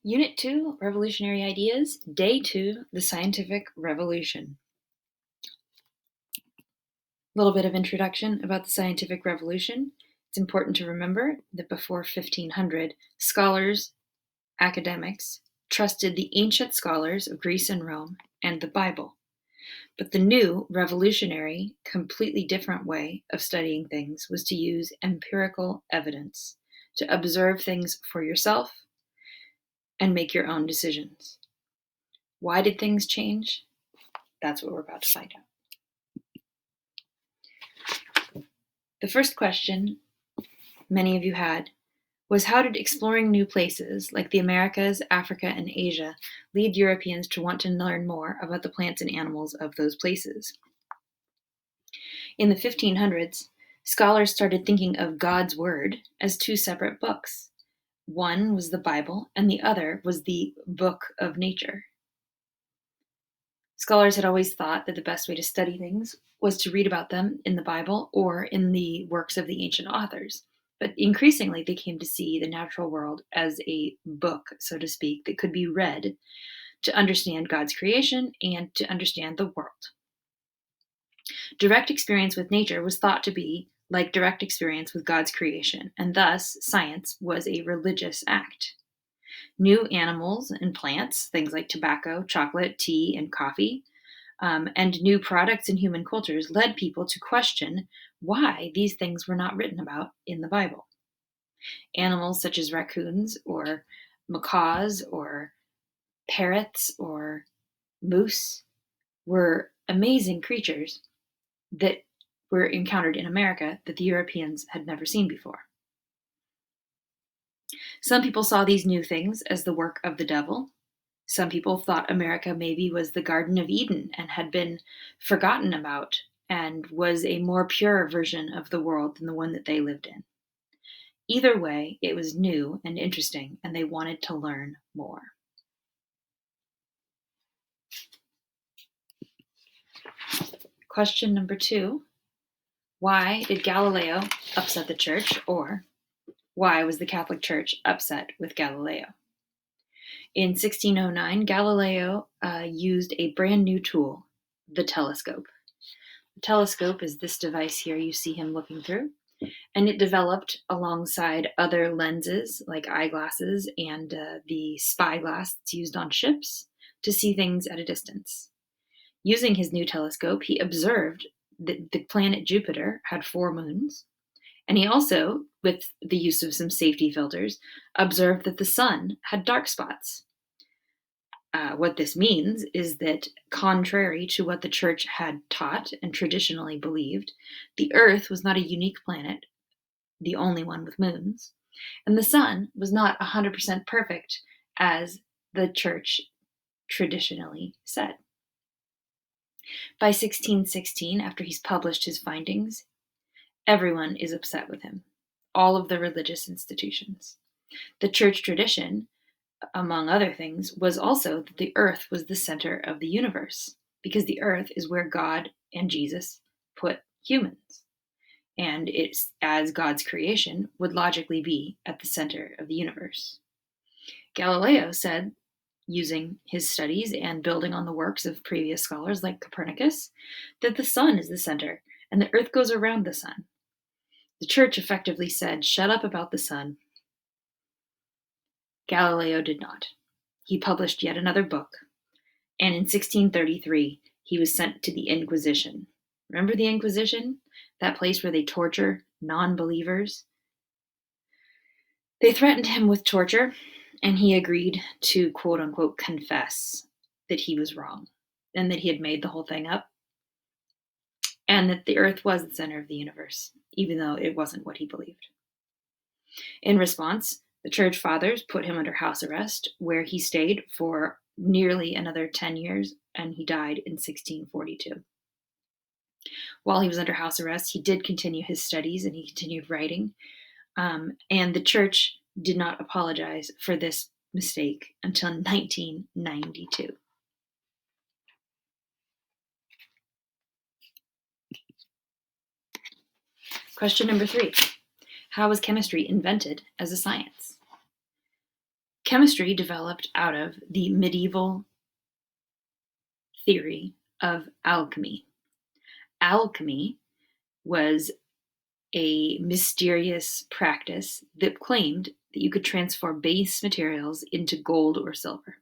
Unit 2, Revolutionary Ideas, Day 2, The Scientific Revolution. A little bit of introduction about the scientific revolution. It's important to remember that before 1500, scholars, academics, trusted the ancient scholars of Greece and Rome and the Bible. But the new, revolutionary, completely different way of studying things was to use empirical evidence, to observe things for yourself and make your own decisions. Why did things change? That's what we're about to find out. The first question many of you had was, how did exploring new places like the Americas, Africa, and Asia lead Europeans to want to learn more about the plants and animals of those places? In the 1500s, scholars started thinking of God's Word as two separate books. One was the Bible, and the other was the book of nature. Scholars had always thought that the best way to study things was to read about them in the Bible or in the works of the ancient authors. But increasingly, they came to see the natural world as a book, so to speak, that could be read to understand God's creation and to understand the world. Direct experience with nature was thought to be like direct experience with God's creation, and thus science was a religious act. New animals and plants, things like tobacco, chocolate, tea, and coffee, and new products in human cultures led people to question why these things were not written about in the Bible. Animals such as raccoons or macaws or parrots or moose were amazing creatures that were encountered in America that the Europeans had never seen before. Some people saw these new things as the work of the devil. Some people thought America maybe was the Garden of Eden and had been forgotten about and was a more pure version of the world than the one that they lived in. Either way, it was new and interesting, and they wanted to learn more. Question number 2, why did Galileo upset the church, or why was the Catholic Church upset with Galileo? In 1609, Galileo used a brand new tool, the telescope. The telescope is this device here you see him looking through, and it developed alongside other lenses like eyeglasses and the spyglass that's used on ships to see things at a distance. Using his new telescope, he observed that the planet Jupiter had 4 moons, and he also, with the use of some safety filters, observed that the sun had dark spots. What this means is that, contrary to what the church had taught and traditionally believed, the Earth was not a unique planet, the only one with moons, and the sun was not 100% perfect as the church traditionally said. By 1616, after he's published his findings, everyone is upset with him, all of the religious institutions. The church tradition, among other things, was also that the earth was the center of the universe, because the earth is where God and Jesus put humans. And it's, as God's creation, would logically be at the center of the universe. Galileo said, using his studies and building on the works of previous scholars like Copernicus, that the sun is the center and the earth goes around the sun. The church effectively said, shut up about the sun. Galileo did not. He published yet another book, and in 1633, he was sent to the Inquisition. Remember the Inquisition? That place where they torture non-believers? They threatened him with torture, and he agreed to, quote-unquote, confess that he was wrong, and that he had made the whole thing up, and that the earth was the center of the universe, even though it wasn't what he believed. In response, the church fathers put him under house arrest, where he stayed for nearly another 10 years, and he died in 1642. While he was under house arrest, he did continue his studies and he continued writing, and the church did not apologize for this mistake until 1992. Question number 3. How was chemistry invented as a science? Chemistry developed out of the medieval theory of alchemy. Alchemy was a mysterious practice that claimed that you could transform base materials into gold or silver.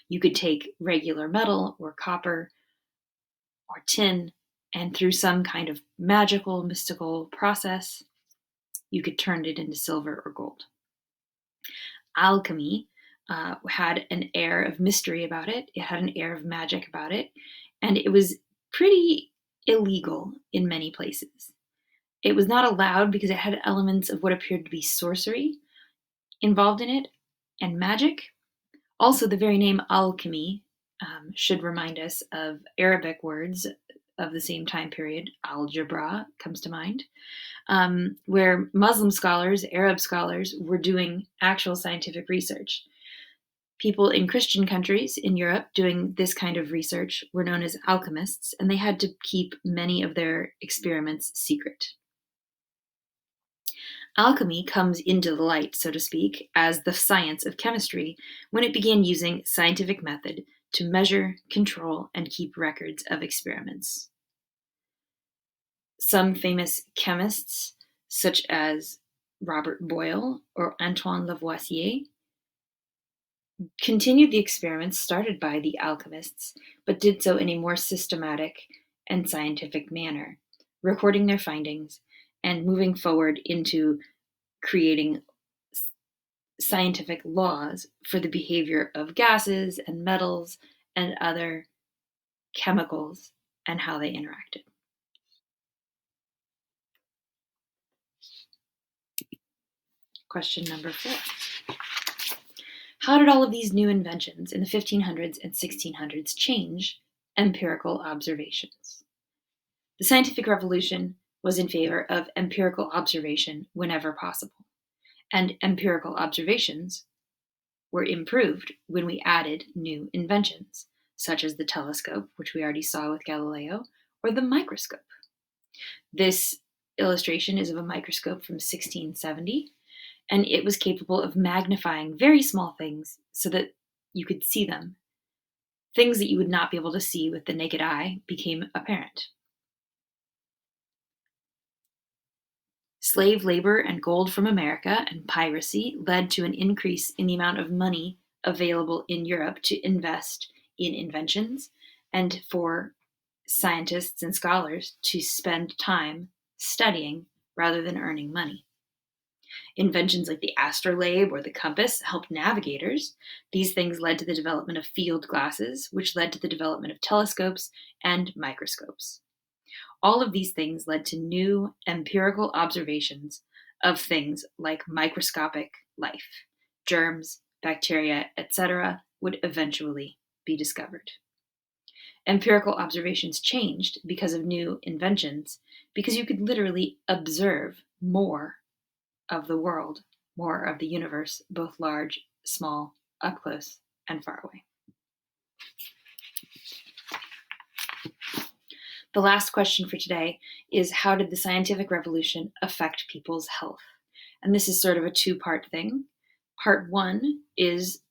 You could take regular metal or copper or tin, and through some kind of magical, mystical process, you could turn it into silver or gold. Alchemy had an air of mystery about it. It had an air of magic about it, and it was pretty illegal in many places. It was not allowed because it had elements of what appeared to be sorcery involved in it and magic. Also, the very name alchemy should remind us of Arabic words of the same time period. Algebra comes to mind, where Muslim scholars, Arab scholars, were doing actual scientific research. People in Christian countries in Europe doing this kind of research were known as alchemists, and they had to keep many of their experiments secret. Alchemy comes into the light, so to speak, as the science of chemistry when it began using scientific method to measure, control, and keep records of experiments. Some famous chemists, such as Robert Boyle or Antoine Lavoisier, continued the experiments started by the alchemists, but did so in a more systematic and scientific manner, recording their findings and moving forward into creating scientific laws for the behavior of gases and metals and other chemicals and how they interacted. Question number 4. How did all of these new inventions in the 1500s and 1600s change empirical observations? The scientific revolution was in favor of empirical observation whenever possible, and empirical observations were improved when we added new inventions, such as the telescope, which we already saw with Galileo, or the microscope. This illustration is of a microscope from 1670, and it was capable of magnifying very small things so that you could see them. Things that you would not be able to see with the naked eye became apparent. Slave labor and gold from America and piracy led to an increase in the amount of money available in Europe to invest in inventions and for scientists and scholars to spend time studying rather than earning money. Inventions like the astrolabe or the compass helped navigators. These things led to the development of field glasses, which led to the development of telescopes and microscopes. All of these things led to new empirical observations of things like microscopic life. Germs, bacteria, etc. would eventually be discovered. Empirical observations changed because of new inventions, because you could literally observe more of the world, more of the universe, both large, small, up close, and far away. The last question for today is, how did the scientific revolution affect people's health? And this is sort of a two-part thing. Part 1 is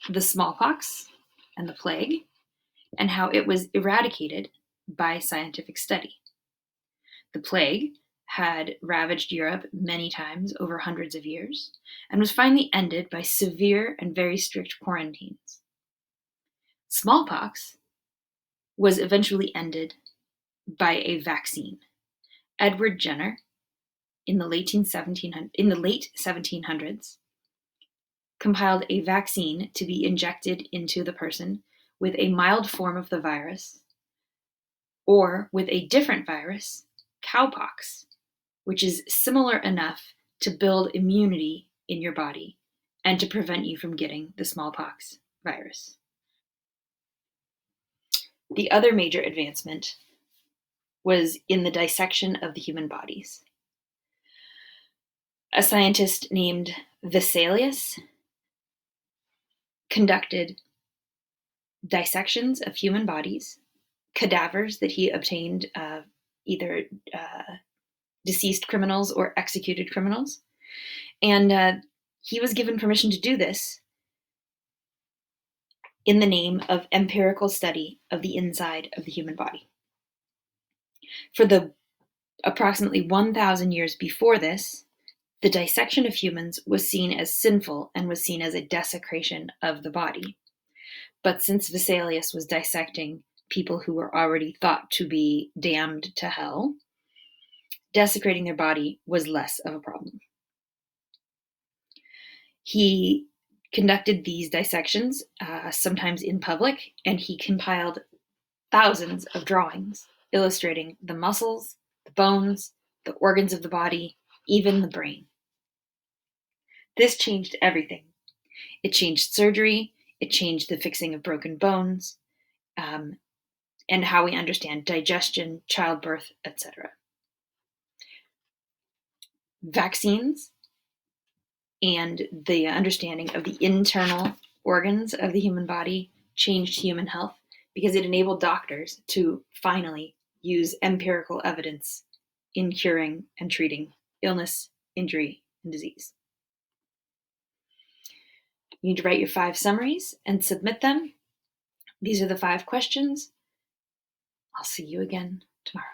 the smallpox and the plague, and how it was eradicated by scientific study. The plague had ravaged Europe many times over hundreds of years, and was finally ended by severe and very strict quarantines. Smallpox was eventually ended by a vaccine. Edward Jenner, in the late 1700s, compiled a vaccine to be injected into the person with a mild form of the virus, or with a different virus, cowpox, which is similar enough to build immunity in your body and to prevent you from getting the smallpox virus. The other major advancement was in the dissection of the human bodies. A scientist named Vesalius conducted dissections of human bodies, cadavers that he obtained either deceased criminals or executed criminals, and He was given permission to do this in the name of empirical study of the inside of the human body. For the approximately 1,000 years before this, the dissection of humans was seen as sinful and was seen as a desecration of the body. But since Vesalius was dissecting people who were already thought to be damned to hell, desecrating their body was less of a problem. He conducted these dissections, sometimes in public, and he compiled thousands of drawings illustrating the muscles, the bones, the organs of the body, even the brain. This changed everything. It changed surgery, it changed the fixing of broken bones, and how we understand digestion, childbirth, etc. Vaccines and the understanding of the internal organs of the human body changed human health because it enabled doctors to finally use empirical evidence in curing and treating illness, injury, and disease. You need to write your 5 summaries and submit them. These are the 5 questions. I'll see you again tomorrow.